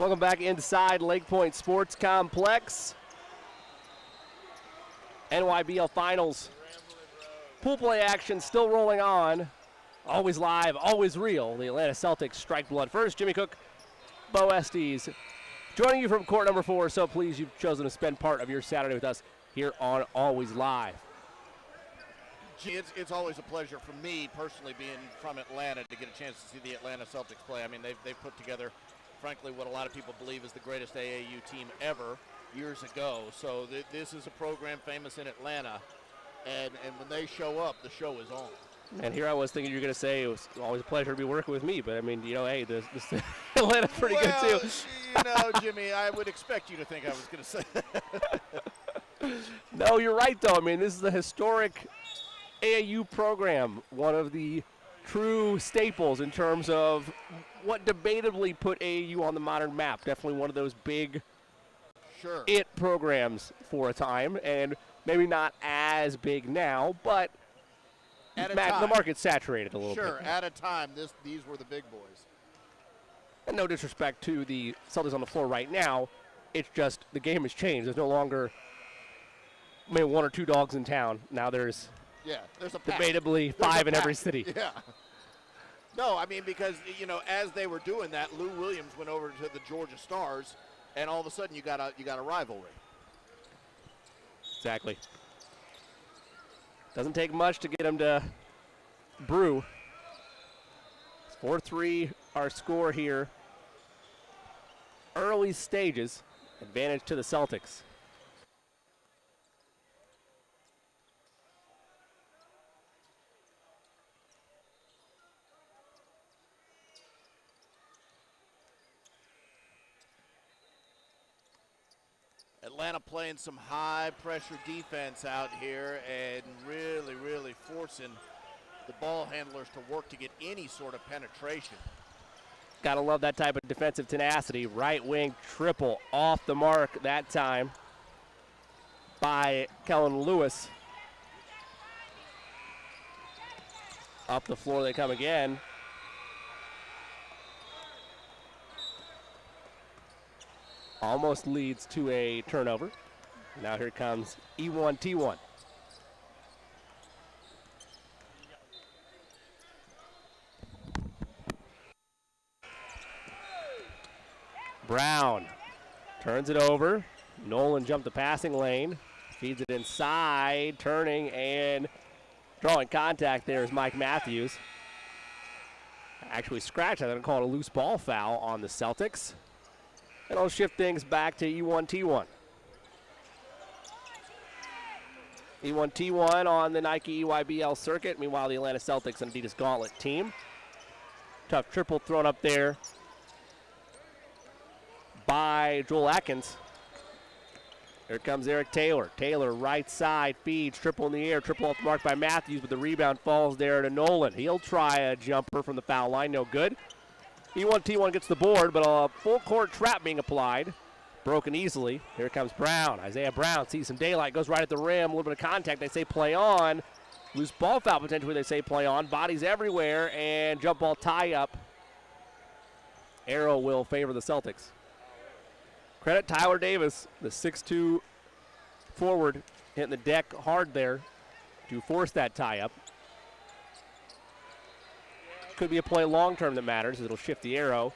Welcome back inside Lake Point Sports Complex. NYBL Finals. Pool play action still rolling on. Always live, always real. The Atlanta Celtics strike blood first. Jimmy Cook, Bo Estes, joining you from court number 4. So pleased you've chosen to spend part of your Saturday with us here on Always Live. It's always a pleasure for me personally being from Atlanta to get a chance to see the Atlanta Celtics play. I mean, they've put together, frankly, what a lot of people believe is the greatest AAU team ever years ago. So this is a program famous in Atlanta, and when they show up, the show is on. And here I was thinking you were going to say it was always a pleasure to be working with me, but I mean, you know, hey, this Atlanta's pretty good too. You know, Jimmy, I would expect you to think I was going to say that. No, you're right, though. I mean, this is a historic AAU program, one of the true staples in terms of what debatably put AAU on the modern map. Definitely one of those big it programs for a time, and maybe not as big now, but the market's saturated a little bit. Sure, at a time, these were the big boys. And no disrespect to the Celtics on the floor right now, it's just the game has changed. There's no longer maybe 1 or 2 dogs in town. Now there's a debatably 5 in every city. Yeah. No, I mean, because, you know, as they were doing that, Lou Williams went over to the Georgia Stars, and all of a sudden you got a rivalry. Exactly. Doesn't take much to get them to brew. 4-3 our score here. Early stages, advantage to the Celtics. Atlanta playing some high-pressure defense out here and really, really forcing the ball handlers to work to get any sort of penetration. Gotta love that type of defensive tenacity. Right wing triple off the mark that time by Kellen Lewis. Up the floor they come again. Almost leads to a turnover. Now here comes E1T1. Brown turns it over. Nolan jumped the passing lane. Feeds it inside, turning and drawing contact there is Mike Matthews. Actually scratched, I'm going to call it a loose ball foul on the Celtics. And I'll shift things back to E1T1. E1T1 on the Nike EYBL circuit. Meanwhile, the Atlanta Celtics and Adidas Gauntlet team. Tough triple thrown up there by Joel Atkins. Here comes Eric Taylor. Taylor right side feeds, triple in the air, triple off the mark by Matthews, but the rebound falls there to Nolan. He'll try a jumper from the foul line, no good. E1T1 gets the board, but a full court trap being applied. Broken easily. Here comes Brown. Isaiah Brown sees some daylight, goes right at the rim, a little bit of contact. They say play on. Loose ball foul potentially, they say play on. Bodies everywhere, and jump ball tie up. Arrow will favor the Celtics. Credit Tyler Davis, the 6'2 forward, hitting the deck hard there to force that tie up. Could be a play long term that matters. It'll shift the arrow.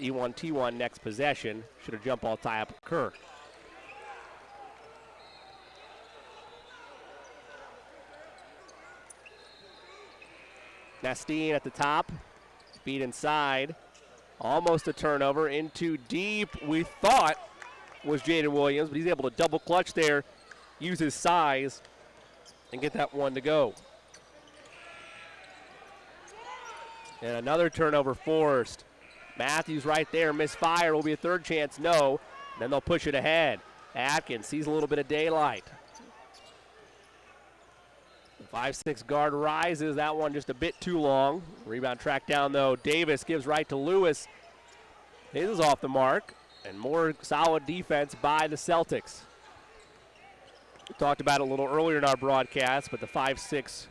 E1T1 next possession. Should a jump ball tie up occur. Nastine at the top. Feed inside. Almost a turnover into deep. We thought was Jaden Williams, but he's able to double clutch there, use his size, and get that one to go. And another turnover forced. Matthews right there, misfire. Will be a third chance, no. Then they'll push it ahead. Atkins sees a little bit of daylight. The 5'6 guard rises. That one just a bit too long. Rebound tracked down, though. Davis gives right to Lewis. His is off the mark. And more solid defense by the Celtics. We talked about it a little earlier in our broadcast, but the 5'6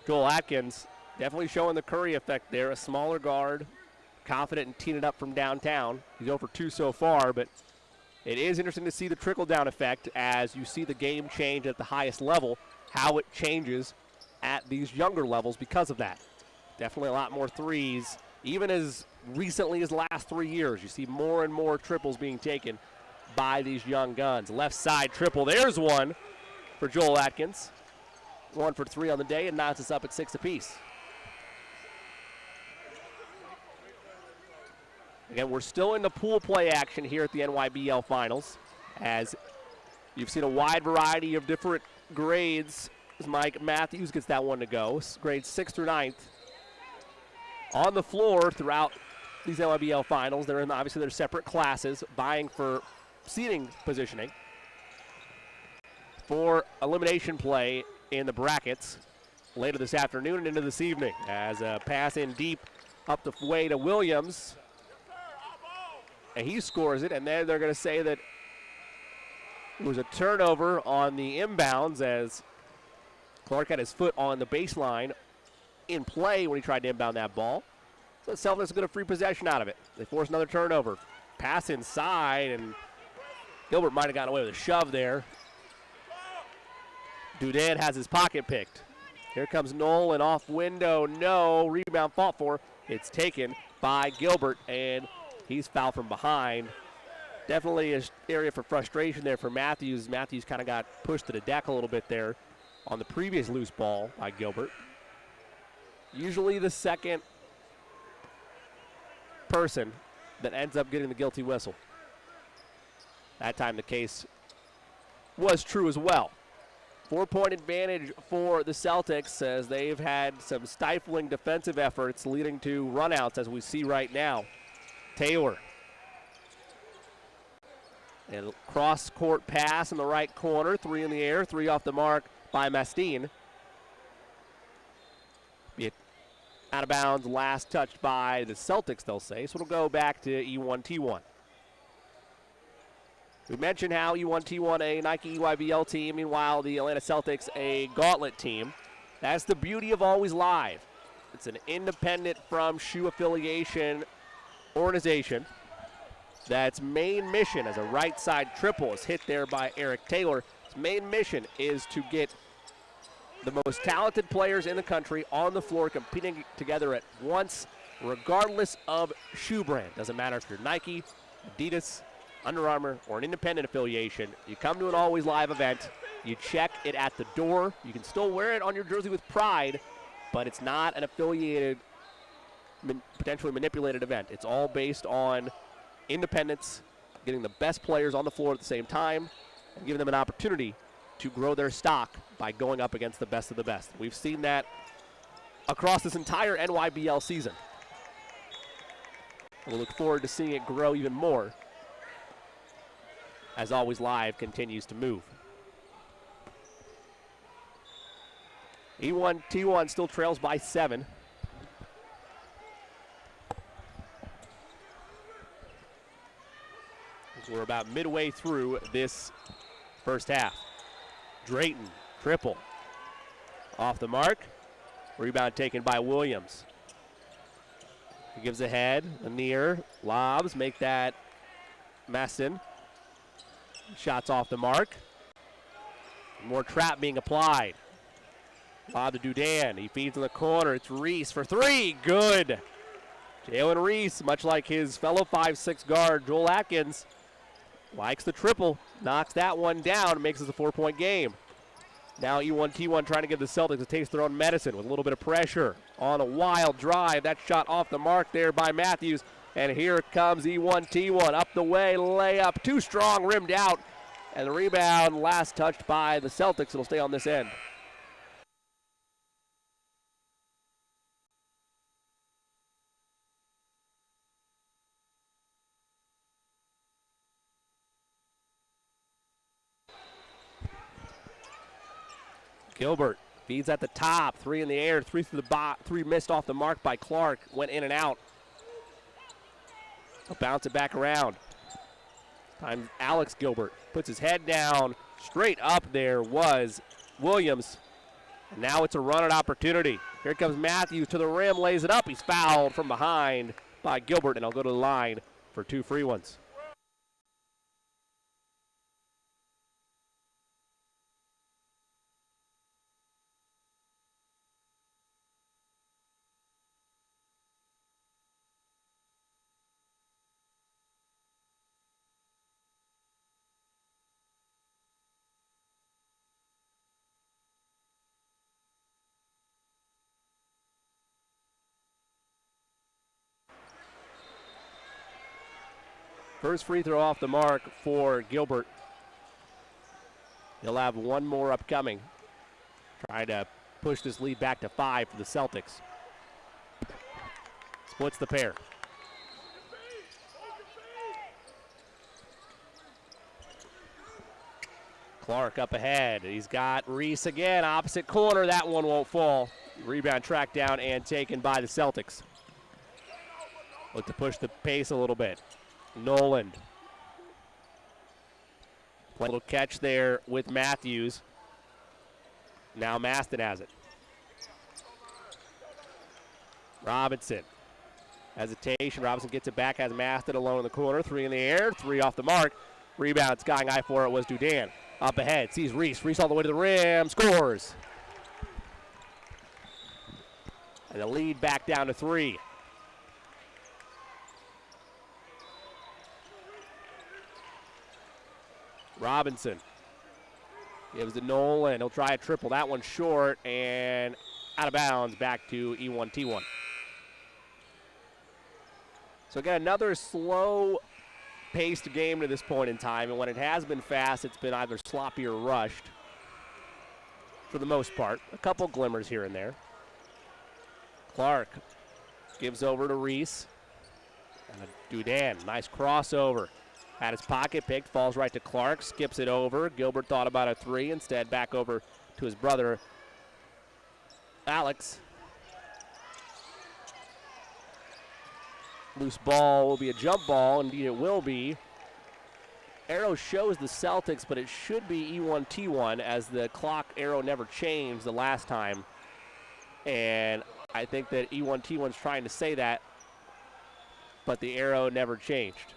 Joel Atkins definitely showing the Curry effect there. A smaller guard, confident in teeing it up from downtown. He's 0 for 2 so far, but it is interesting to see the trickle-down effect as you see the game change at the highest level, how it changes at these younger levels because of that. Definitely a lot more threes. Even as recently as the last 3 years, you see more and more triples being taken by these young guns. Left side triple, there's one for Joel Atkins. 1 for 3 on the day and knocks us up at 6 apiece. Again, we're still in the pool play action here at the NYBL Finals, as you've seen a wide variety of different grades as Mike Matthews gets that one to go. Grades 6th through 9th on the floor throughout these NYBL Finals. They're in obviously their separate classes, vying for seating positioning for elimination play in the brackets later this afternoon and into this evening. As a pass in deep up the way to Williams, and he scores it, and then they're going to say that it was a turnover on the inbounds as Clark had his foot on the baseline in play when he tried to inbound that ball. So Celtics get a free possession out of it. They force another turnover. Pass inside, and Gilbert might have gotten away with a shove there. Dudan has his pocket picked. Here comes Nolan off window. No. Rebound fought for. It's taken by Gilbert, and he's fouled from behind. Definitely an area for frustration there for Matthews. Matthews kind of got pushed to the deck a little bit there on the previous loose ball by Gilbert. Usually the second person that ends up getting the guilty whistle. That time the case was true as well. 4-point advantage for the Celtics as they've had some stifling defensive efforts leading to runouts as we see right now. Taylor. And cross-court pass in the right corner. 3 in the air, 3 off the mark by Mastine. Be it out of bounds, last touched by the Celtics, they'll say. So it'll go back to E1T1. We mentioned how E1T1, a Nike EYBL team, meanwhile the Atlanta Celtics, a gauntlet team. That's the beauty of Always Live. It's an independent from shoe affiliation organization that's main mission as a right side triple is hit there by Eric Taylor. Its main mission is to get the most talented players in the country on the floor competing together at once, regardless of shoe brand. Doesn't matter if you're Nike, Adidas, Under Armour, or an independent affiliation. You come to an Always Live event, you check it at the door. You can still wear it on your jersey with pride, but it's not an affiliated, potentially manipulated event. It's all based on independence, getting the best players on the floor at the same time, and giving them an opportunity to grow their stock by going up against the best of the best. We've seen that across this entire NYBL season. We'll look forward to seeing it grow even more as Always Live continues to move. E1T1 still trails by 7. We're about midway through this first half. Drayton, triple. Off the mark. Rebound taken by Williams. He gives ahead. Lanier, lobs, make that Masson. Shots off the mark. More trap being applied. Lob to Dudan. He feeds in the corner. It's Reese for 3. Good. Jalen Reese, much like his fellow 5'6" guard, Joel Atkins, likes the triple. Knocks that one down. Makes it a 4-point game. Now E1T1 trying to give the Celtics a taste of their own medicine with a little bit of pressure on a wild drive. That shot off the mark there by Matthews. And here comes E1T1 up the way, layup, too strong, rimmed out. And the rebound last touched by the Celtics. It'll stay on this end. Gilbert feeds at the top, 3 in the air, 3 through the 3 missed off the mark by Clark, went in and out. He'll bounce it back around. Time Alex Gilbert puts his head down, straight up there was Williams. And now it's a run-out opportunity. Here comes Matthews to the rim, lays it up, he's fouled from behind by Gilbert, and I'll go to the line for 2 free ones. First free throw off the mark for Gilbert. He'll have one more upcoming. Trying to push this lead back to 5 for the Celtics. Splits the pair. Clark up ahead. He's got Reese again, opposite corner. That one won't fall. Rebound tracked down and taken by the Celtics. Look to push the pace a little bit. Noland. Play a little catch there with Matthews. Now Maston has it. Robinson. Hesitation. Robinson gets it back, has Maston alone in the corner. 3 in the air, 3 off the mark. Rebound, skying high for it was Dudan. Up ahead, sees Reese. Reese all the way to the rim, scores. And the lead back down to 3. Robinson gives to Nolan. He'll try a triple. That one short and out of bounds back to E1T1. So again, another slow-paced game to this point in time. And when it has been fast, it's been either sloppy or rushed for the most part. A couple glimmers here and there. Clark gives over to Reese. And Dudan, nice crossover. Had his pocket picked, falls right to Clark, skips it over. Gilbert thought about a 3, instead back over to his brother, Alex. Loose ball will be a jump ball, indeed it will be. Arrow shows the Celtics, but it should be E1T1 as the clock arrow never changed the last time. And I think that E1T1's trying to say that, but the arrow never changed.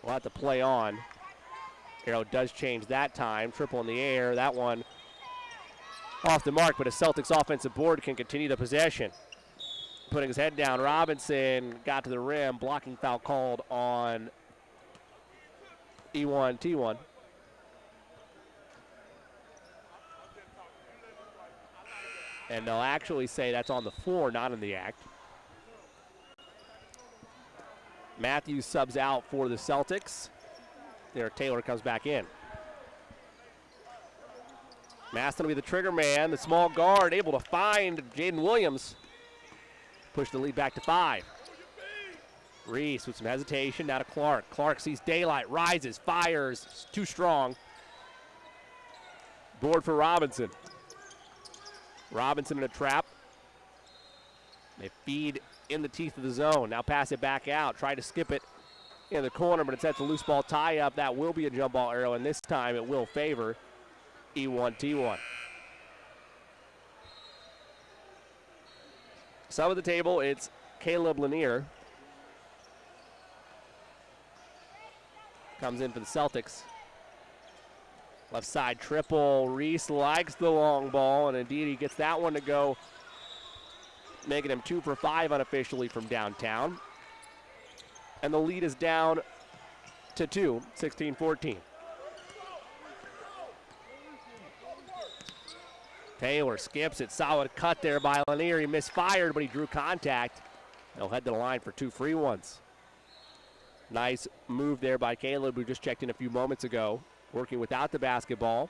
We'll have to play on. Arrow does change that time. Triple in the air. That one off the mark, but a Celtics offensive board can continue the possession. Putting his head down, Robinson got to the rim. Blocking foul called on E1T1. And they'll actually say that's on the floor, not in the act. Matthews subs out for the Celtics. There, Taylor comes back in. Maston will be the trigger man. The small guard able to find Jaden Williams. Push the lead back to 5. Reese with some hesitation, now to Clark. Clark sees daylight, rises, fires, too strong. Board for Robinson. Robinson in a trap. They feed in the teeth of the zone. Now pass it back out. Try to skip it in the corner, but it sets a loose ball tie-up. That will be a jump ball arrow, and this time it will favor E1T1. Sub of the table, it's Caleb Lanier. Comes in for the Celtics. Left side triple. Reese likes the long ball, and indeed he gets that one to go, making him 2 for 5 unofficially from downtown. And the lead is down to 2, 16-14. Taylor skips it. Solid cut there by Lanier. He misfired, but he drew contact. He'll head to the line for 2 free ones. Nice move there by Caleb, who just checked in a few moments ago, working without the basketball.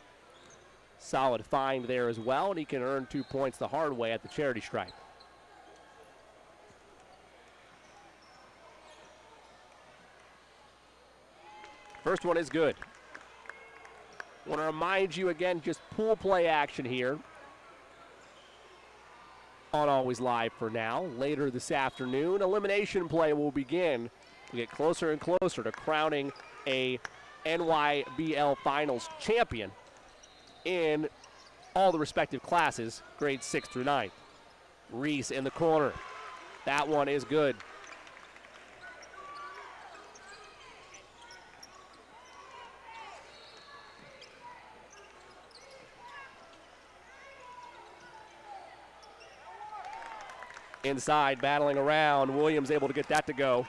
Solid find there as well, and he can earn 2 points the hard way at the charity stripe. First one is good. Want to remind you again, just pool play action here on Always Live for now. Later this afternoon, elimination play will begin. We get closer and closer to crowning a NYBL Finals champion in all the respective classes, grades 6 through 9. Reese in the corner. That one is good. Inside, battling around. Williams able to get that to go.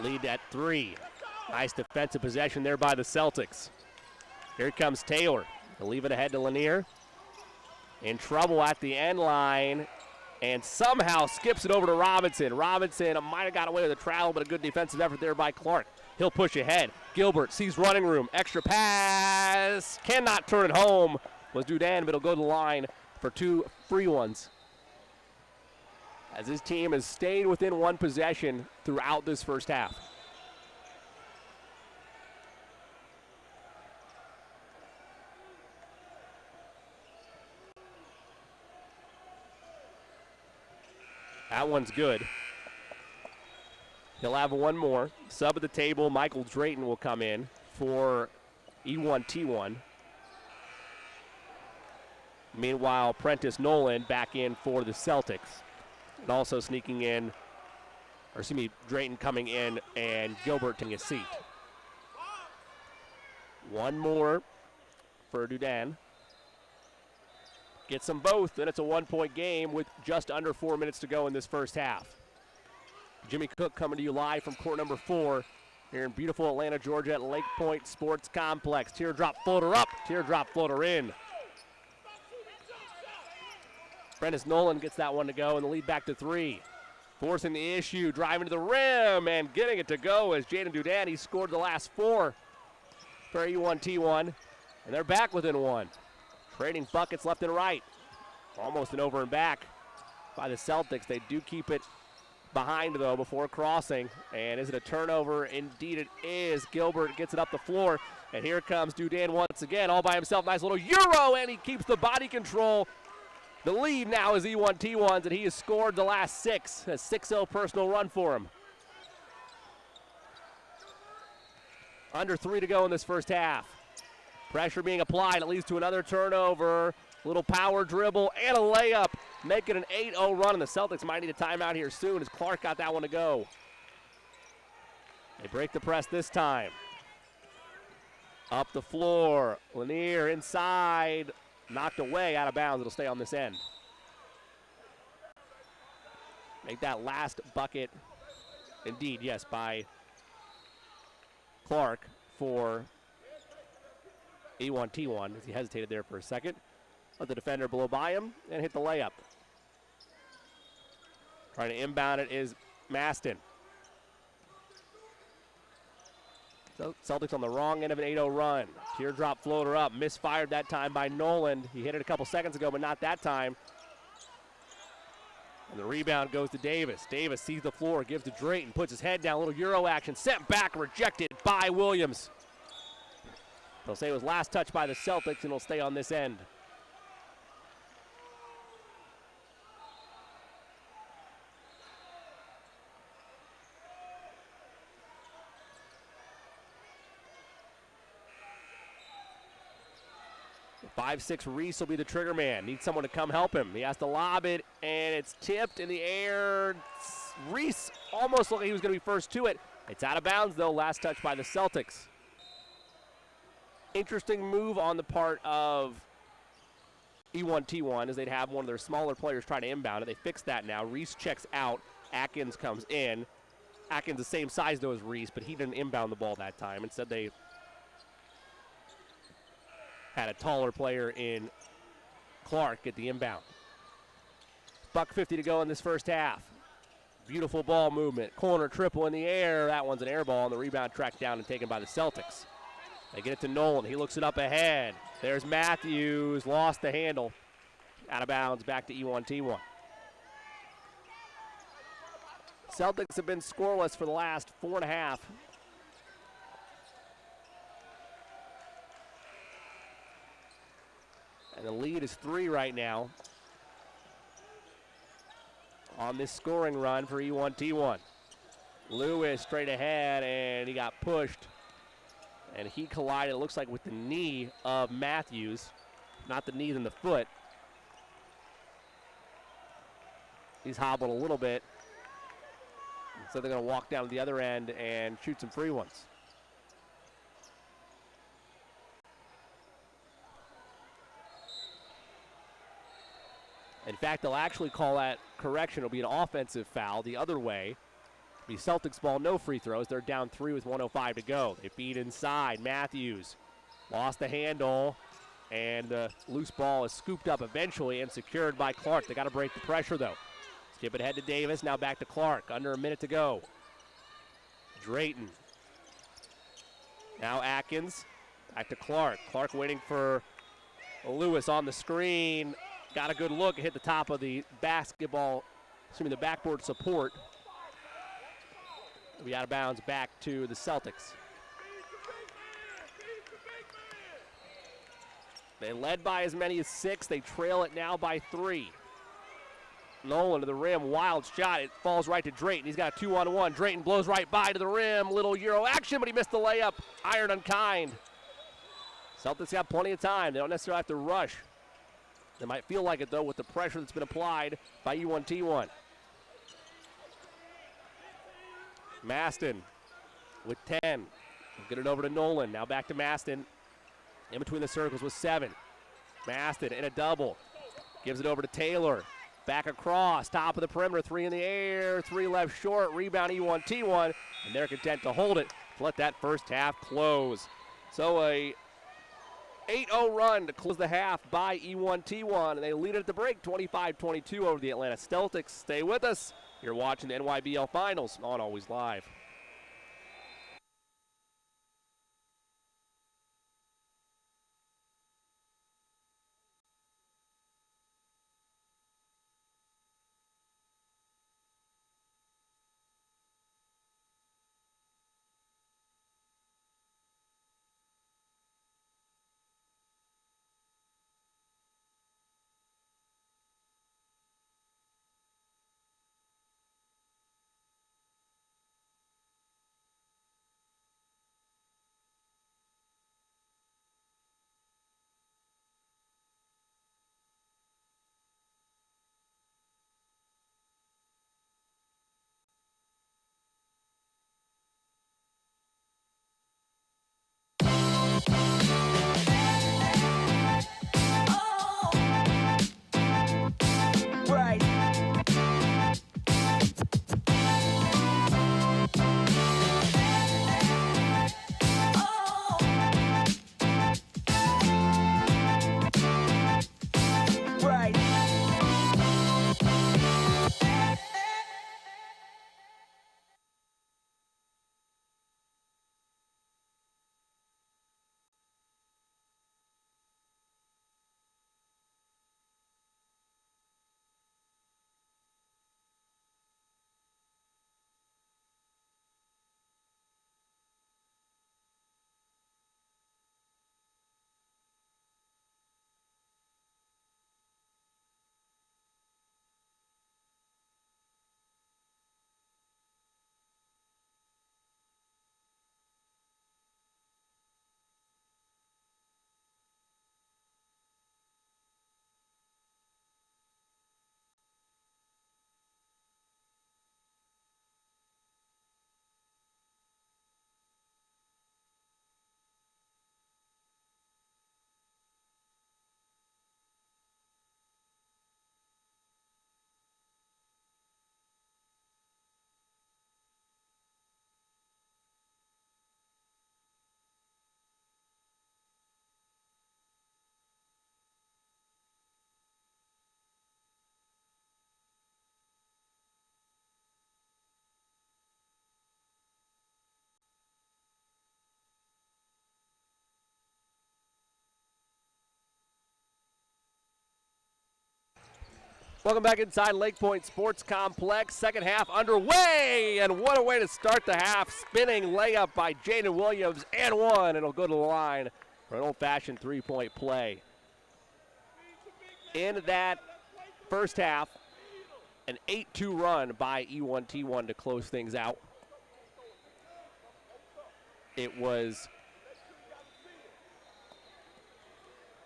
Lead at 3. Nice defensive possession there by the Celtics. Here comes Taylor. They'll leave it ahead to Lanier. In trouble at the end line, and somehow skips it over to Robinson. Robinson might have got away with a travel, but a good defensive effort there by Clark. He'll push ahead. Gilbert sees running room. Extra pass. Cannot turn it home. Was Dudan, but it'll go to the line for 2 free ones. As his team has stayed within 1 possession throughout this first half. That one's good. He'll have one more. Sub at the table, Michael Drayton will come in for E1T1. Meanwhile, Prentice Nolan back in for the Celtics. And also sneaking in, or excuse me, Drayton coming in and Gilbert taking a seat. One more for Dudan. Gets them both, and it's a 1-point game with just under 4 minutes to go in this first half. Jimmy Cook coming to you live from court number 4 here in beautiful Atlanta, Georgia at Lake Point Sports Complex. Teardrop floater up, teardrop floater in. Prentice Nolan gets that one to go, and the lead back to 3. Forcing the issue, driving to the rim, and getting it to go as Jaden Dudan. He scored the last 4 for E1T1, and they're back within 1. Trading buckets left and right. Almost an over and back by the Celtics. They do keep it behind, though, before crossing. And is it a turnover? Indeed it is. Gilbert gets it up the floor, and here comes Dudan once again, all by himself. Nice little Euro, and he keeps the body control. The lead now is E1T1's, and he has scored the last 6. A 6-0 personal run for him. Under 3 to go in this first half. Pressure being applied. It leads to another turnover. Little power dribble and a layup. Make it an 8-0 run, and the Celtics might need a timeout here soon as Clark got that one to go. They break the press this time. Up the floor. Lanier inside. Knocked away, out of bounds. It'll stay on this end. Make that last bucket, indeed, yes, by Clark for E1T1 as he hesitated there for a second. Let the defender blow by him and hit the layup. Trying to inbound it is Maston. So Celtics on the wrong end of an 8-0 run. Teardrop floater up, misfired that time by Nolan. He hit it a couple seconds ago, but not that time. And the rebound goes to Davis. Davis sees the floor, gives to Drayton, puts his head down, a little Euro action, sent back, rejected by Williams. They'll say it was last touch by the Celtics, and it'll stay on this end. The 5'6" Reese will be the trigger man. Needs someone to come help him. He has to lob it, and it's tipped in the air. Reese almost looked like he was going to be first to it. It's out of bounds, though. Last touch by the Celtics. Interesting move on the part of E1T1 as they'd have one of their smaller players try to inbound it. They fixed that now. Reese checks out. Atkins comes in. Atkins the same size, though, as Reese, but he didn't inbound the ball that time. Instead, they had a taller player in Clark get the inbound. $1:50 to go in this first half. Beautiful ball movement. Corner triple in the air. That one's an air ball, and the rebound tracked down and taken by the Celtics. They get it to Nolan. He looks it up ahead. There's Matthews. Lost the handle. Out of bounds. Back to E1T1. Celtics have been scoreless for the last 4.5. And the lead is 3 right now on this scoring run for E1T1. Lewis straight ahead, and he got pushed. And he collided, it looks like, with the knee of Matthews. Not the knee, than the foot. He's hobbled a little bit. So they're going to walk down to the other end and shoot some free ones. In fact, they'll actually call that correction. It'll be an offensive foul the other way. It'll be Celtics ball, no free throws. They're down 3 with 1:05 to go. They feed inside. Matthews lost the handle, and the loose ball is scooped up eventually and secured by Clark. They got to break the pressure, though. Skip it ahead to Davis, now back to Clark. Under a minute to go. Drayton. Now Atkins, back to Clark. Clark waiting for Lewis on the screen. Got a good look, hit the top of the the backboard support. We out of bounds back to the Celtics. They led by as many as 6. They trail it now by 3. Nolan to the rim, wild shot. It falls right to Drayton. He's got a 2-on-1. Drayton blows right by to the rim. Little Euro action, but he missed the layup. Iron unkind. Celtics got plenty of time. They don't necessarily have to rush. They might feel like it, though, with the pressure that's been applied by E1T1. Maston with 10. We'll get it over to Nolan. Now back to Maston. In between the circles with 7. Maston in a double. Gives it over to Taylor. Back across. Top of the perimeter. 3 in the air. 3 left short. Rebound E1T1. And they're content to hold it to let that first half close. So a 8-0 run to close the half by E1T1, and they lead it at the break 25-22 over the Atlanta Celtics. Stay with us. You're watching the NYBL Finals on Always Live. Welcome back inside Lake Point Sports Complex. Second half underway, and what a way to start the half. Spinning layup by Jaden Williams, and one. It'll go to the line for an old-fashioned three-point play. In that first half, an 8-2 run by E1T1 to close things out. It was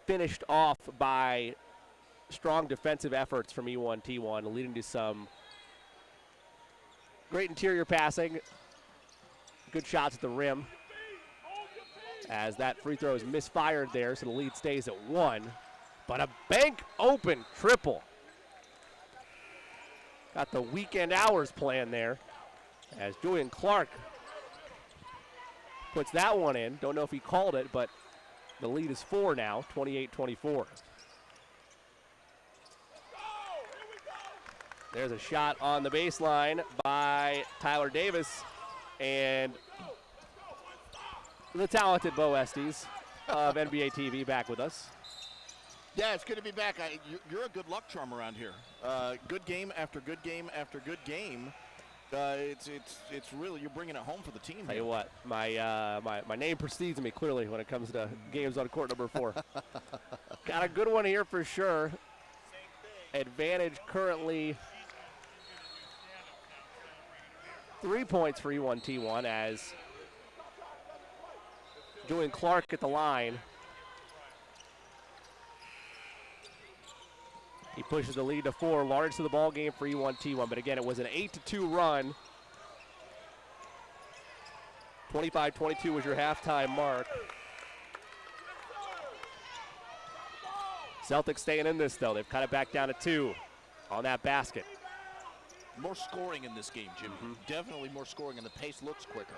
finished off by strong defensive efforts from E1T1, leading to some great interior passing, good shots at the rim. As that free throw is misfired there, so the lead stays at 1. But a bank open triple. Got the weekend hours plan there as Julian Clark puts that one in. Don't know if he called it, but the lead is 4 now, 28-24. There's a shot on the baseline by Tyler Davis, and the talented Bo Estes of NBA TV back with us. Yeah, it's good to be back. You're a good luck charm around here. Good game after good game after good game. It's really, you're bringing it home for the team. Tell you what, my name precedes me clearly when it comes to games on court number 4. Got a good one here for sure. Advantage currently 3 points for E1T1 as Julian Clark at the line. He pushes the lead to 4, large to the ball game for E1T1, but again, it was an 8-2 run. 25-22 was your halftime mark. Celtics staying in this, though. They've cut it back down to 2 on that basket. More scoring in this game, Jimmy. Definitely more scoring, and the pace looks quicker.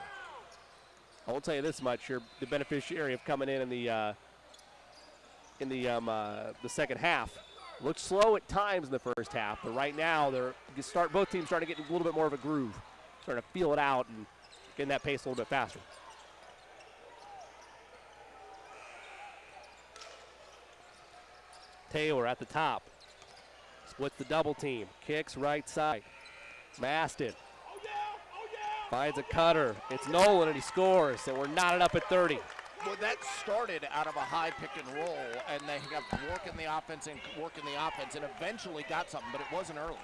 I will tell you this much: you're the beneficiary of coming in the second half. Looked slow at times in the first half, but right now both teams starting to get a little bit more of a groove, starting to feel it out and getting that pace a little bit faster. Taylor at the top, splits the double team, kicks right side. Maston finds a cutter. It's Nolan and he scores, and we're knotted up at 30. Well, that started out of a high pick and roll, and they got working the offense, and eventually got something, but it wasn't early.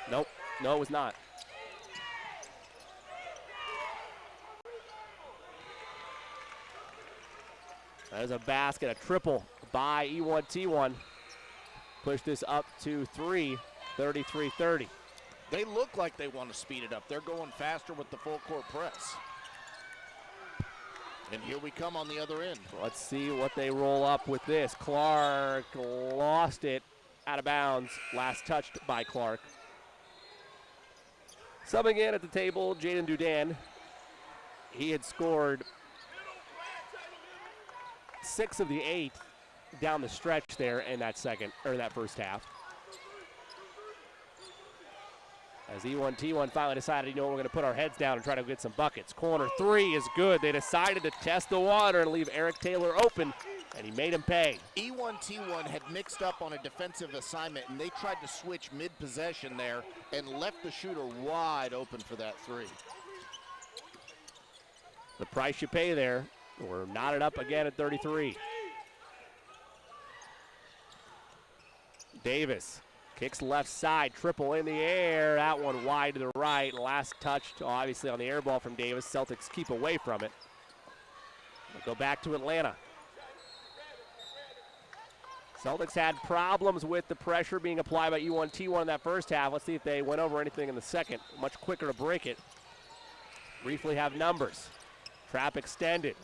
Nope, no, it was not. There's a basket, a triple by E1T1. Push this up to 3, 33-30. They look like they want to speed it up. They're going faster with the full court press. And here we come on the other end. Let's see what they roll up with this. Clark lost it out of bounds. Last touched by Clark. Subbing in at the table, Jaden Dudan. He had scored 6 of the 8 down the stretch there in that first half. As E1T1 finally decided, we're going to put our heads down and try to get some buckets. Corner 3 is good. They decided to test the water and leave Eric Taylor open, and he made him pay. E1T1 had mixed up on a defensive assignment, and they tried to switch mid-possession there and left the shooter wide open for that 3. The price you pay there. We're knotted up again at 33. Davis kicks left side, triple in the air. That one wide to the right. Last touch, obviously, on the air ball from Davis. Celtics keep away from it. We'll go back to Atlanta. Celtics had problems with the pressure being applied by E1T1 in that first half. Let's see if they went over anything in the second. Much quicker to break it. Briefly have numbers. Trap extended.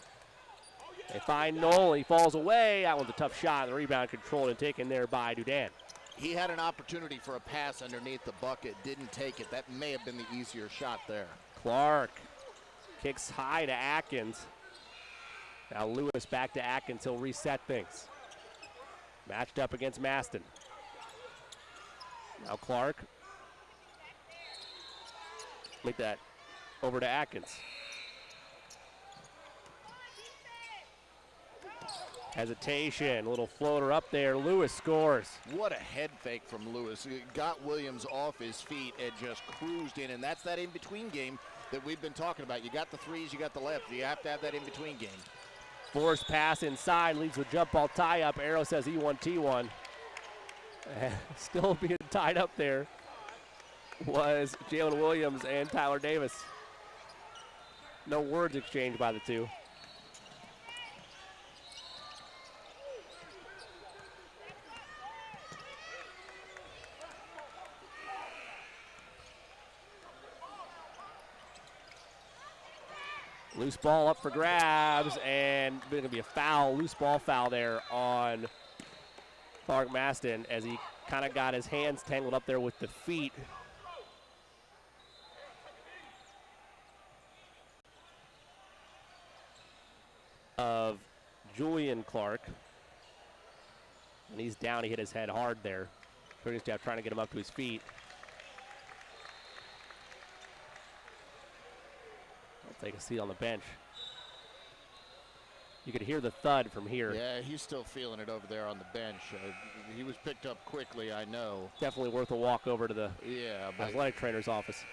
They find Nolan. He falls away. That one's a tough shot. The rebound controlled and taken there by Dudan. He had an opportunity for a pass underneath the bucket. Didn't take it. That may have been the easier shot there. Clark kicks high to Atkins. Now Lewis back to Atkins. He'll reset things. Matched up against Maston. Now Clark. Make that over to Atkins. Hesitation, little floater up there. Lewis scores. What a head fake from Lewis. It got Williams off his feet and just cruised in, and that's that in-between game that we've been talking about. You got the threes, you got the left. You have to have that in-between game. Forced pass inside, leads with jump ball tie-up. Arrow says E1T1. Still being tied up there was Jalen Williams and Tyler Davis. No words exchanged by the two. Loose ball up for grabs, and there's going to be a foul, loose ball foul there on Clark Maston as he kind of got his hands tangled up there with the feet. Of Julian Clark. And he's down, he hit his head hard there. Pretty job trying to get him up to his feet. I'll take a seat on the bench. You could hear the thud from here. Yeah, he's still feeling it over there on the bench. He was picked up quickly, I know. Definitely worth a walk over to the athletic trainer's office.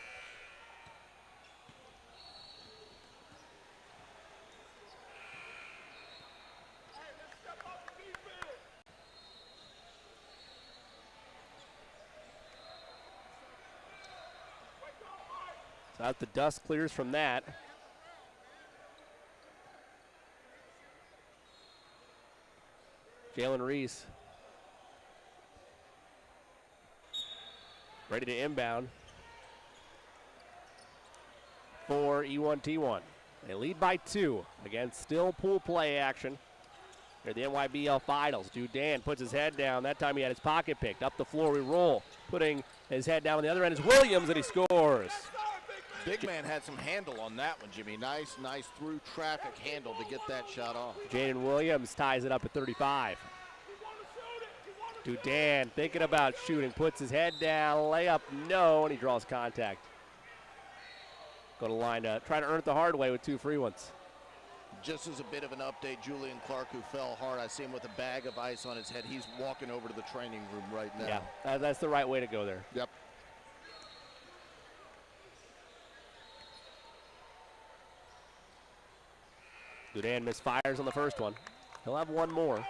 So as the dust clears from that, Jalen Reese ready to inbound for E1T1. They lead by 2 against still pool play action. Here at the NYBL Finals. Dudan puts his head down. That time he had his pocket picked. Up the floor we roll. Putting his head down on the other end is Williams, and he scores. Big man had some handle on that one, Jimmy. Nice through traffic handle to get that shot off. Jaden Williams ties it up at 35. Dudan thinking about shooting, puts his head down, layup, no, and he draws contact. Go to line to try to earn it the hard way with 2 free ones. Just as a bit of an update, Julian Clark, who fell hard, I see him with a bag of ice on his head. He's walking over to the training room right now. Yeah, that's the right way to go there. Yep. Dudan misfires on the first one. He'll have one more.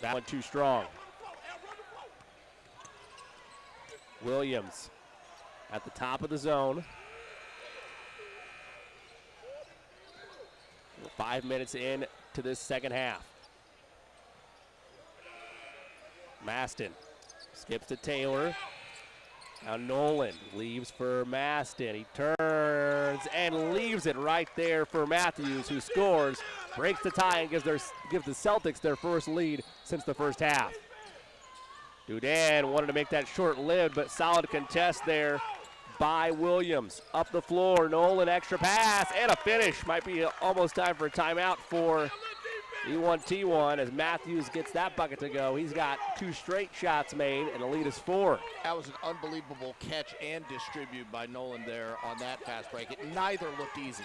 That one too strong. Williams at the top of the zone. 5 minutes in to this second half. Maston skips to Taylor. Now Nolan leaves for Maston. He turns and leaves it right there for Matthews, who scores, breaks the tie, and gives the Celtics their first lead since the first half. Dudan wanted to make that short-lived, but solid contest there by Williams. Up the floor, Nolan extra pass, and a finish. Might be almost time for a timeout for E1T1 as Matthews gets that bucket to go. He's got 2 straight shots made, and the lead is 4. That was an unbelievable catch and distribute by Nolan there on that fast break. Neither looked easy.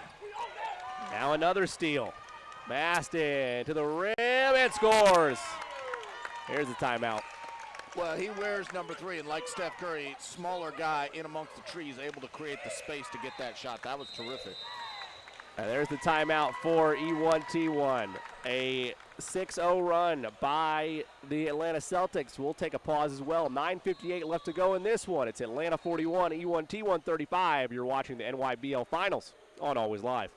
Now another steal. Maston to the rim and scores. Here's the timeout. Well, he wears number 3, and like Steph Curry, smaller guy in amongst the trees, able to create the space to get that shot. That was terrific. And there's the timeout for E1T1. A 6-0 run by the Atlanta Celtics. We'll take a pause as well. 9:58 left to go in this one. It's Atlanta 41, E1T1 35. You're watching the NYBL Finals on Always Live.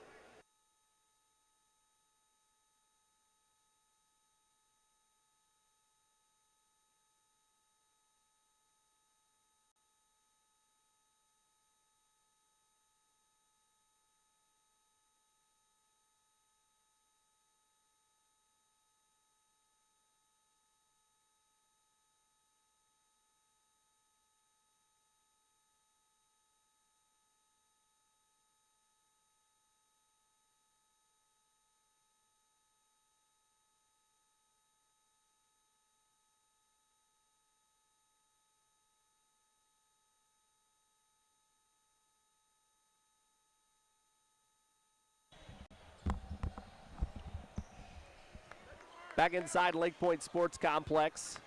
Back inside Lake Point Sports Complex.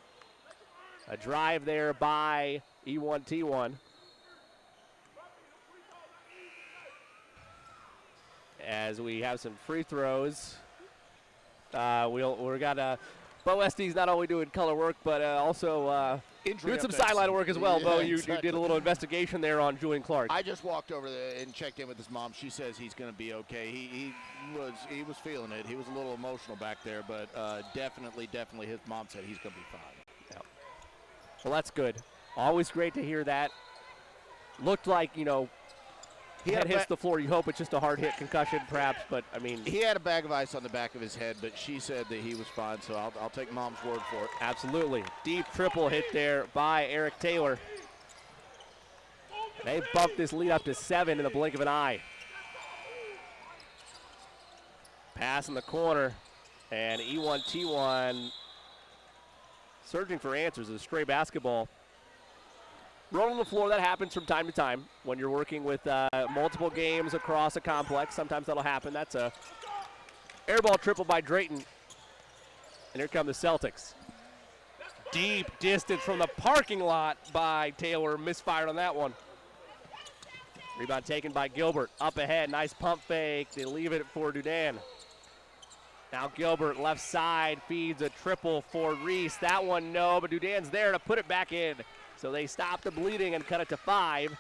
A drive there by E1T1. As we have some free throws. We're got Bo Estie's not only doing color work, but also Injury Doing some updates. sideline work as well, Yeah, Bo. You exactly. did a little investigation there on Julian Clark. I just walked over there and checked in with his mom. She says he's going to be okay. He was feeling it. He was a little emotional back there, but definitely his mom said he's going to be fine. Yeah. Well, that's good. Always great to hear that. Looked like, he had hits the floor. You hope it's just a hard hit concussion, perhaps, but I mean. He had a bag of ice on the back of his head, but she said that he was fine, so I'll take Mom's word for it. Absolutely. Deep triple hit there by Eric Taylor. They bumped this lead up to 7 in the blink of an eye. Pass in the corner, and E1T1 searching for answers. A stray basketball. Rolling the floor, that happens from time to time when you're working with multiple games across a complex. Sometimes that'll happen. That's a airball triple by Drayton. And here come the Celtics. Deep distance from the parking lot by Taylor. Misfired on that one. Rebound taken by Gilbert. Up ahead, nice pump fake. They leave it for Dudan. Now Gilbert, left side, feeds a triple for Reese. That one, no, but Dudan's there to put it back in. So they stopped the bleeding and cut it to 5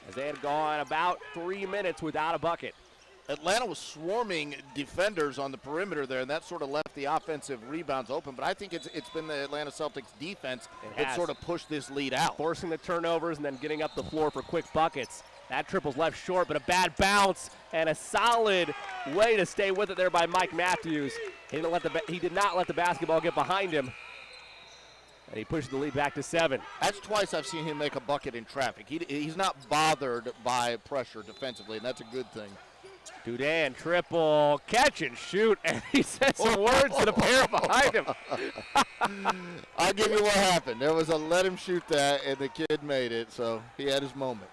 as they had gone about 3 minutes without a bucket. Atlanta was swarming defenders on the perimeter there, and that sort of left the offensive rebounds open. But I think it's been the Atlanta Celtics defense that sort of pushed this lead out. Forcing the turnovers and then getting up the floor for quick buckets. That triple's left short, but a bad bounce and a solid way to stay with it there by Mike Matthews. He did not let the basketball get behind him. And he pushed the lead back to 7. That's twice I've seen him make a bucket in traffic. He's not bothered by pressure defensively, and that's a good thing. Dudan, triple, catch and shoot, and he said some words to the pair behind him. I'll give you what happened. There was a let him shoot that, and the kid made it, so he had his moment.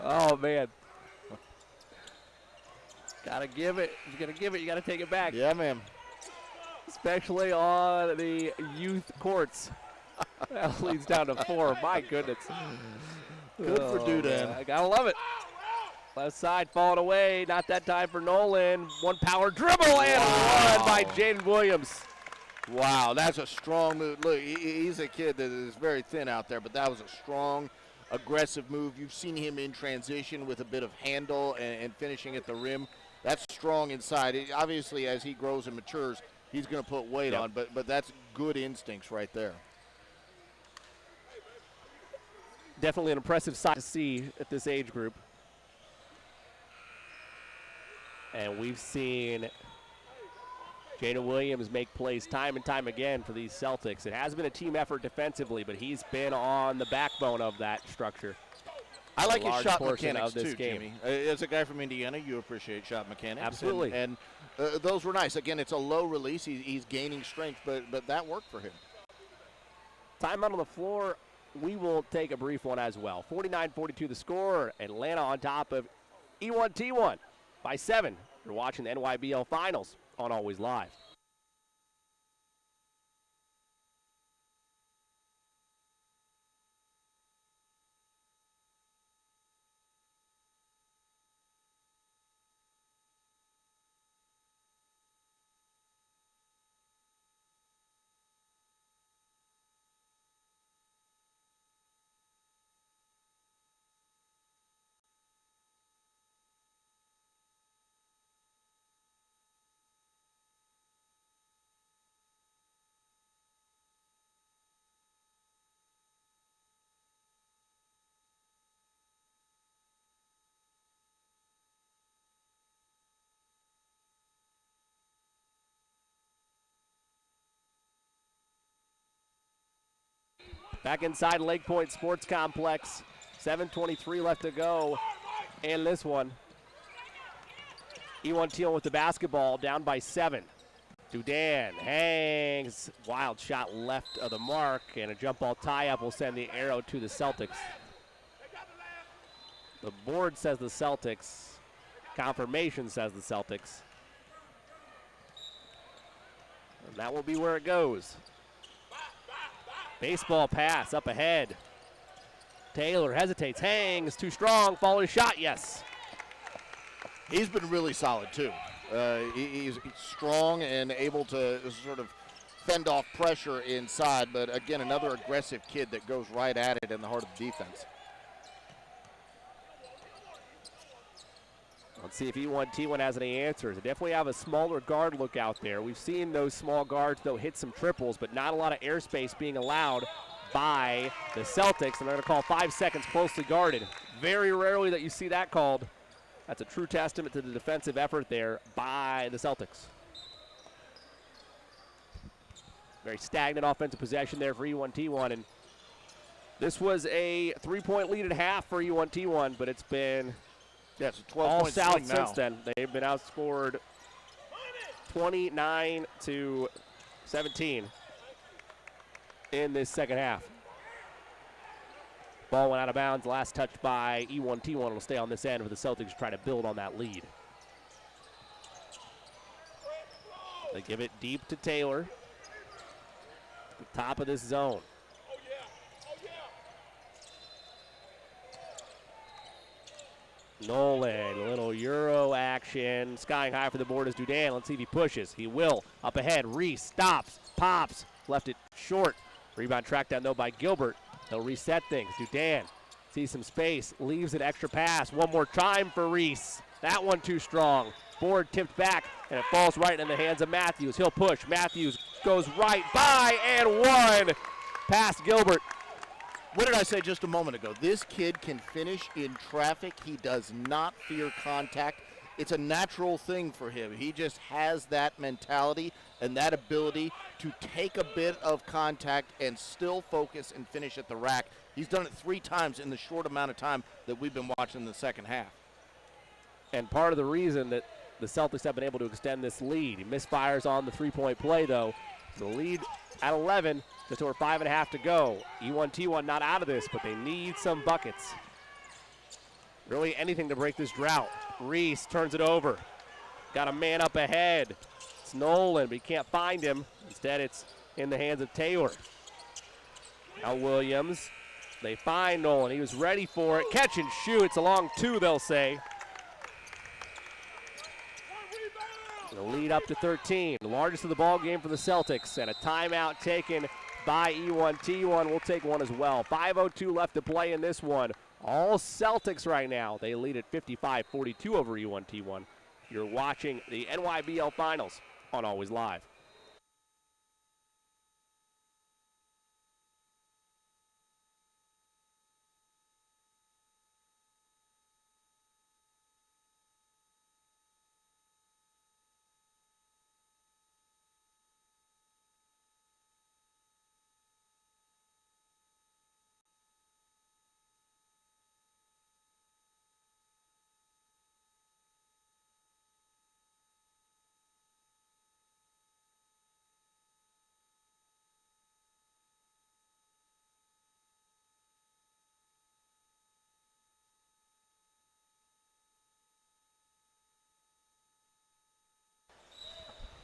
Oh, man. Gotta give it. If you're going to give it, you got to take it back. Yeah, man. Especially on the youth courts. That leads down to 4. My goodness. Good for Dudan. I gotta love it. Left side falling away. Not that time for Nolan. One power dribble and one by Jaden Williams. Wow, that's a strong move. Look, he's a kid that is very thin out there, but that was a strong, aggressive move. You've seen him in transition with a bit of handle and finishing at the rim. That's strong inside. Obviously, as he grows and matures, he's going to put weight on, but that's good instincts right there. Definitely an impressive sight to see at this age group. And we've seen Jaden Williams make plays time and time again for these Celtics. It has been a team effort defensively, but he's been on the backbone of that structure. I like his shot mechanics of this too, game. Jimmy. As a guy from Indiana, you appreciate shot mechanics. Absolutely. And those were nice. Again, it's a low release. He's gaining strength, but that worked for him. Timeout on the floor. We will take a brief one as well. 49-42 the score. Atlanta on top of E1T1 by 7. You're watching the NYBL Finals on Always Live. Back inside Lake Point Sports Complex. 7:23 left to go in this one. E1T1 with the basketball, down by 7. Dudan hangs. Wild shot left of the mark, and a jump ball tie-up will send the arrow to the Celtics. The board says the Celtics. Confirmation says the Celtics. And that will be where it goes. Baseball pass up ahead. Taylor hesitates, hangs, too strong, following shot, yes. He's been really solid, too. He's strong and able to sort of fend off pressure inside. But again, another aggressive kid that goes right at it in the heart of the defense. Let's see if E1T1 has any answers. They definitely have a smaller guard look out there. We've seen those small guards, though, hit some triples, but not a lot of airspace being allowed by the Celtics. And they're going to call 5 seconds closely guarded. Very rarely that you see that called. That's a true testament to the defensive effort there by the Celtics. Very stagnant offensive possession there for E1T1. And this was a 3-point lead at half for E1T1, but it's been it's a 12-point all south swing since now. then. They've been outscored 29-17 in this second half. Ball went out of bounds. Last touch by E1T1 will stay on this end for the Celtics to try to build on that lead. They give it deep to Taylor. The top of this zone. Nolan, a little Euro action. Skying high for the board is Dudan. Let's see if he pushes. He will. Up ahead, Reese stops, pops, left it short. Rebound tracked down though by Gilbert. They'll reset things. Dudan sees some space, leaves an extra pass. One more time for Reese. That one too strong. Board tipped back, and it falls right in the hands of Matthews. He'll push. Matthews goes right by and one. Past Gilbert. What did I say just a moment ago? This kid can finish in traffic. He does not fear contact. It's a natural thing for him. He just has that mentality and that ability to take a bit of contact and still focus and finish at the rack. He's done it 3 times in the short amount of time that we've been watching the second half. And part of the reason that the Celtics have been able to extend this lead. He misfires on the 3-point play, though. The lead at 11, just over 5.5 to go. E1T1 not out of this, but they need some buckets. Really anything to break this drought. Reese turns it over. Got a man up ahead. It's Nolan, but he can't find him. Instead, it's in the hands of Taylor. Now Williams. They find Nolan. He was ready for it. Catch and shoot. It's a long 2, they'll say. The lead up to 13. The largest of the ball game for the Celtics. And a timeout taken by E1T1. We'll take one as well. 5:02 left to play in this one. All Celtics right now. They lead at 55-42 over E1T1. You're watching the NYBL Finals on Always Live.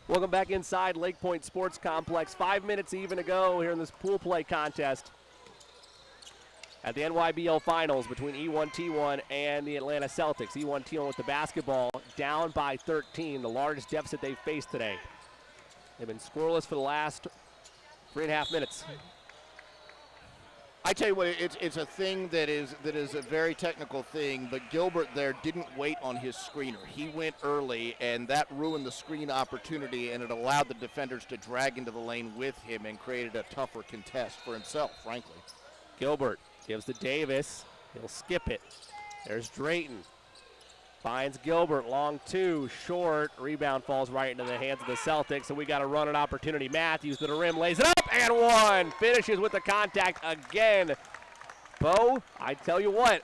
Welcome back inside Lake Point Sports Complex. 5 minutes even to go here in this pool play contest at the NYBL Finals between E1T1 and the Atlanta Celtics. E1T1 with the basketball down by 13, the largest deficit they've faced today. They've been scoreless for the last 3.5 minutes. I tell you what, it's a thing that is a very technical thing, but Gilbert there didn't wait on his screener. He went early, and that ruined the screen opportunity, and it allowed the defenders to drag into the lane with him and created a tougher contest for himself, frankly. Gilbert gives to Davis. He'll skip it. There's Drayton. Finds Gilbert, long 2, short. Rebound falls right into the hands of the Celtics, so we got a run-in opportunity. Matthews to the rim, lays it up, and one. Finishes with the contact again. Bo, I tell you what.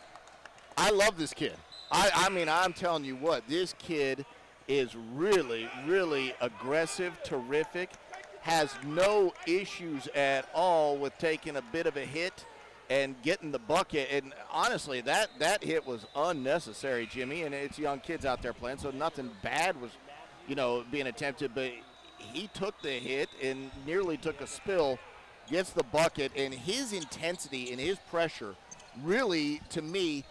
I love this kid. I mean, I'm telling you what, this kid is really, really aggressive, terrific, has no issues at all with taking a bit of a hit and getting the bucket. And honestly, that hit was unnecessary, Jimmy, and it's young kids out there playing, so nothing bad was, being attempted, but he took the hit and nearly took a spill, gets the bucket, and his intensity and his pressure really, to me,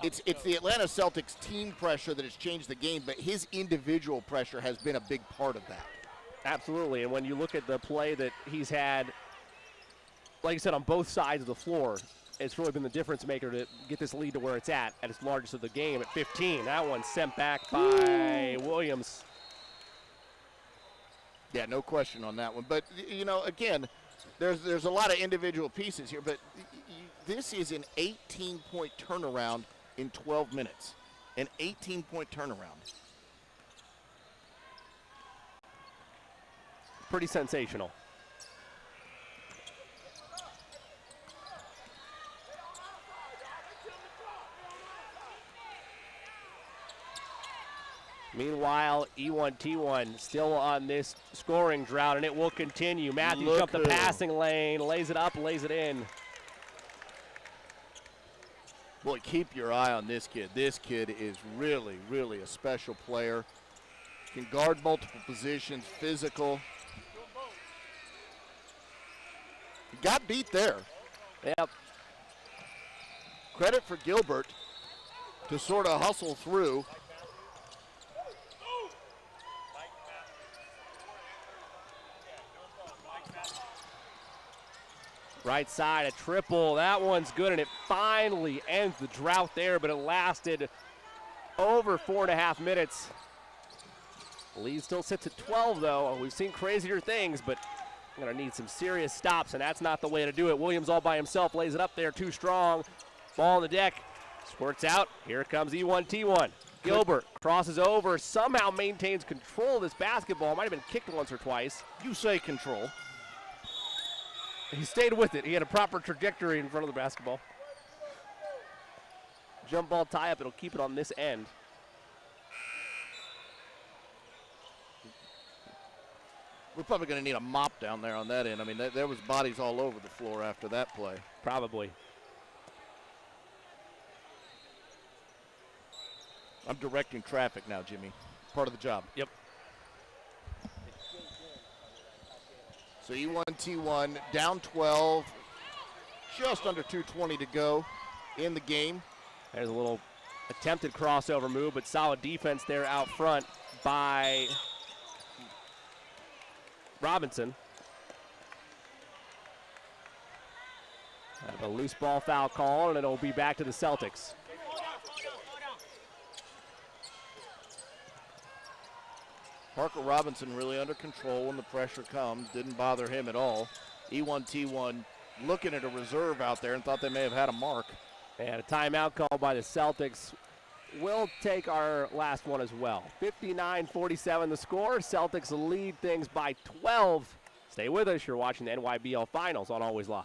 it's the Atlanta Celtics team pressure that has changed the game, but his individual pressure has been a big part of that. Absolutely, and when you look at the play that he's had, like I said, on both sides of the floor, it's really been the difference maker to get this lead to where it's at its largest of the game at 15. That one sent back by Williams. Yeah, no question on that one. But, you know, again, there's a lot of individual pieces here, but this is an 18-point turnaround in 12 minutes. An 18-point turnaround. Pretty sensational. Meanwhile, E1T1 still on this scoring drought, and it will continue. Matthews jumped the passing lane, lays it up, lays it in. Boy, keep your eye on this kid. This kid is really, really a special player. Can guard multiple positions, physical. He got beat there. Yep. Credit for Gilbert to sort of hustle through. Right side, a triple. That one's good, and it finally ends the drought there, but it lasted over 4.5 minutes. Lead still sits at 12, though. We've seen crazier things, but we're going to need some serious stops, and that's not the way to do it. Williams all by himself lays it up there, too strong. Ball on the deck, squirts out. Here comes E1T1. Gilbert crosses over, somehow maintains control of this basketball. Might have been kicked once or twice. You say control. He stayed with it. He had a proper trajectory in front of the basketball. Jump ball tie up, it'll keep it on this end. We're probably going to need a mop down there on that end. I mean, there was bodies all over the floor after that play. Probably. I'm directing traffic now, Jimmy. Part of the job. Yep. So E1T1 down 12, just under 2:20 to go in the game. There's a little attempted crossover move, but solid defense there out front by Robinson. Have a loose ball foul call, and it'll be back to the Celtics. Parker Robinson really under control when the pressure comes. Didn't bother him at all. E1T1 looking at a reserve out there and thought they may have had a mark. And a timeout called by the Celtics. We'll take our last one as well. 59-47 the score. Celtics lead things by 12. Stay with us. You're watching the NYBL Finals on Always Live.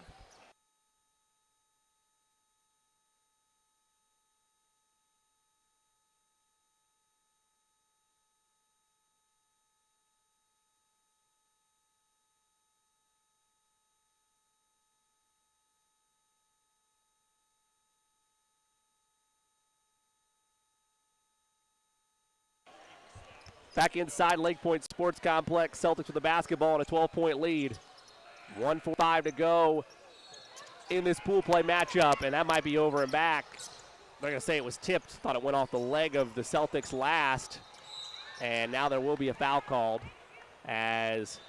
Back inside Lake Point Sports Complex, Celtics with the basketball and a 12-point lead. 1:45 to go in this pool play matchup, and that might be over and back. They're going to say it was tipped. Thought it went off the leg of the Celtics last, and now there will be a foul called as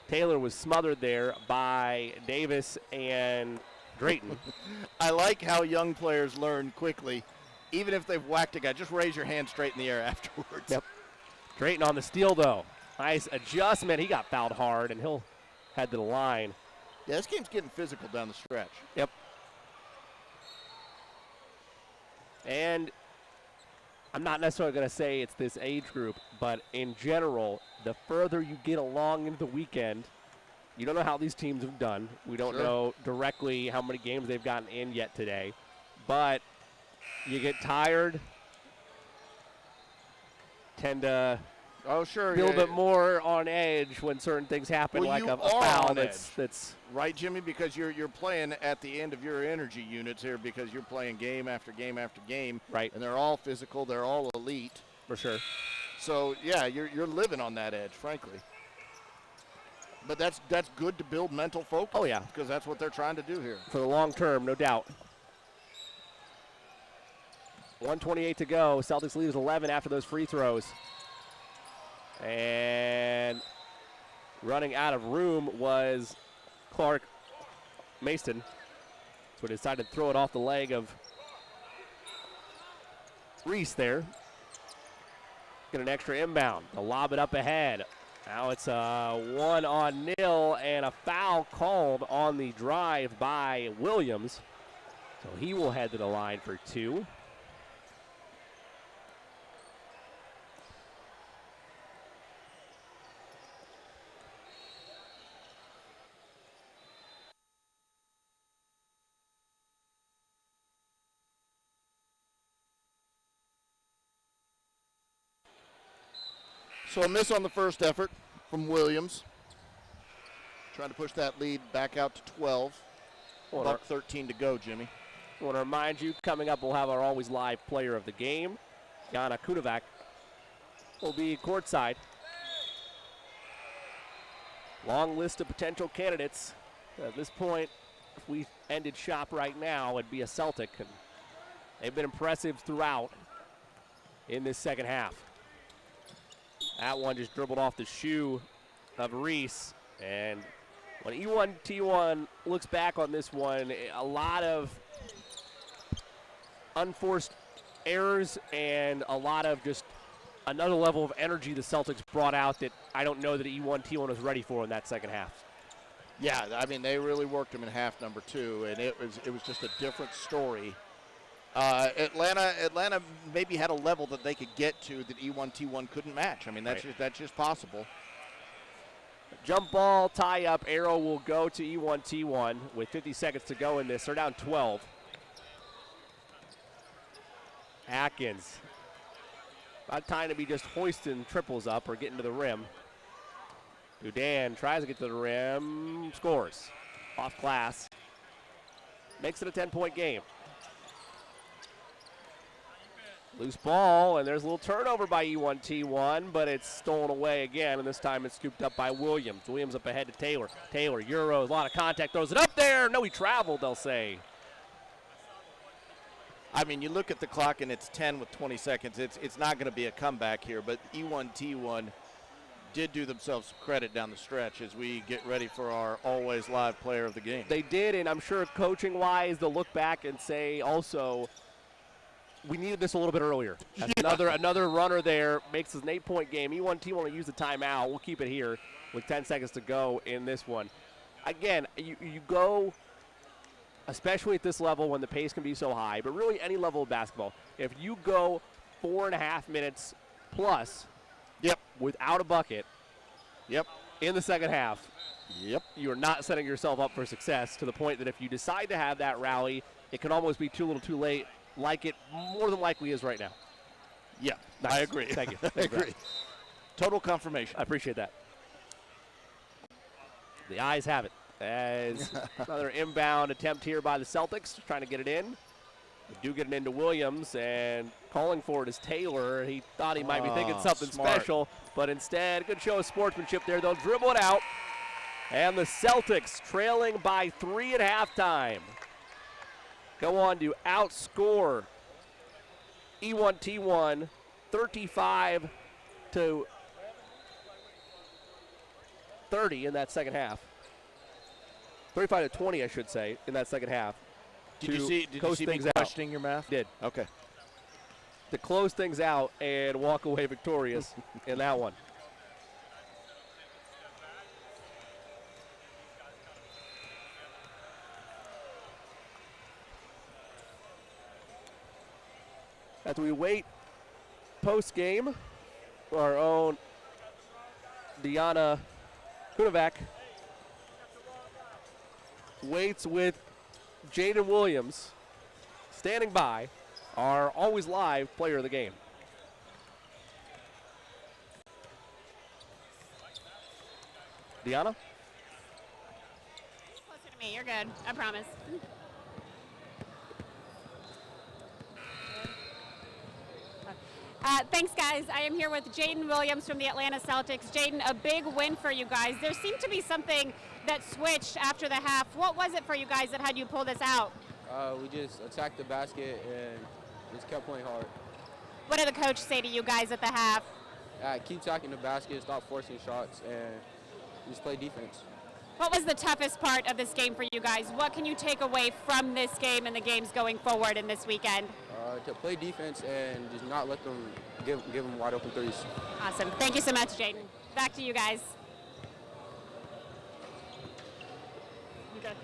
Taylor was smothered there by Davis and Drayton. I like how young players learn quickly. Even if they've whacked a guy, just raise your hand straight in the air afterwards. Yep. Drayton on the steal, though. Nice adjustment. He got fouled hard, and he'll head to the line. Yeah, this game's getting physical down the stretch. Yep. And I'm not necessarily going to say it's this age group, but in general, the further you get along into the weekend, you don't know how these teams have done. We don't know directly how many games they've gotten in yet today. But you get tired, tend to be a little bit more on edge when certain things happen, like a foul that's right, Jimmy, because you're playing at the end of your energy units here because you're playing game after game after game. Right. And they're all physical, they're all elite. for sure. So yeah, you're living on that edge, frankly. But that's good to build mental focus. Oh yeah, because that's what they're trying to do here. For the long term, no doubt. 1:28 to go. Celtics lead is 11 after those free throws. And Running out of room was Clark Maston. So he decided to throw it off the leg of Reese there. Get an extra inbound. They'll lob it up ahead. Now it's a 1-on-0 and a foul called on the drive by Williams. So he will head to the line for 2. So a miss on the first effort from Williams. Trying to push that lead back out to 12. Buck 13 to go, Jimmy. I want to remind you, coming up, we'll have our always live player of the game. Yana Kunovac will be courtside. Long list of potential candidates. At this point, if we ended shop right now, it'd be a Celtic. And they've been impressive throughout in this second half. That one just dribbled off the shoe of Reese. And when E1T1 looks back on this one, a lot of unforced errors and a lot of just another level of energy the Celtics brought out that I don't know that E1T1 was ready for in that second half. Yeah, I mean, they really worked him in half number 2, and it was just a different story. Atlanta maybe had a level that they could get to that E1T1 couldn't match. I mean, that's just possible. Jump ball, tie up, arrow will go to E1T1 with 50 seconds to go in this. They're down 12. Atkins. About time to be just hoisting triples up or getting to the rim. Dudan tries to get to the rim, scores. Off glass. Makes it a 10-point game. Loose ball, and there's a little turnover by E1T1, but it's stolen away again, and this time it's scooped up by Williams. Williams up ahead to Taylor. Taylor, Euros, a lot of contact, throws it up there. No, he traveled, they'll say. I mean, you look at the clock, and it's 10 with 20 seconds. It's not going to be a comeback here, but E1T1 did do themselves some credit down the stretch as we get ready for our always live player of the game. They did, and I'm sure coaching-wise, they'll look back and say also, we needed this a little bit earlier. Another runner there makes it an 8-point game. E1T1 will use the timeout. We'll keep it here with 10 seconds to go in this one. Again, you go, especially at this level when the pace can be so high, but really any level of basketball, if you go 4.5 minutes plus without a bucket in the second half, you are not setting yourself up for success, to the point that if you decide to have that rally, it can almost be too little too late, like it more than likely is right now. Yeah, nice. I agree. Thank you. I agree. Total confirmation. I appreciate that. The eyes have it. As another inbound attempt here by the Celtics, trying to get it in. They do get it into Williams, and calling for it is Taylor. He thought he might be thinking something special, but instead, good show of sportsmanship there. They'll dribble it out, and the Celtics trailing by 3 at halftime go on to outscore E1T1 35-30 in that second half. 35-20, I should say, in that second half. Did you see me questioning your math? Did. Okay. To close things out and walk away victorious in that one. As we wait post-game, our own Diana Kunovac waits with Jaden Williams standing by, our always live player of the game. Diana? Closer to me, you're good, I promise. Thanks, guys. I am here with Jaden Williams from the Atlanta Celtics. Jaden, a big win for you guys. There seemed to be something that switched after the half. What was it for you guys that had you pull this out? We just attacked the basket and just kept playing hard. What did the coach say to you guys at the half? Keep attacking the basket, stop forcing shots, and just play defense. What was the toughest part of this game for you guys? What can you take away from this game and the games going forward in this weekend? To play defense and just not let them give them wide open threes. Awesome. Thank you so much, Jaden. Back to you guys. You got it.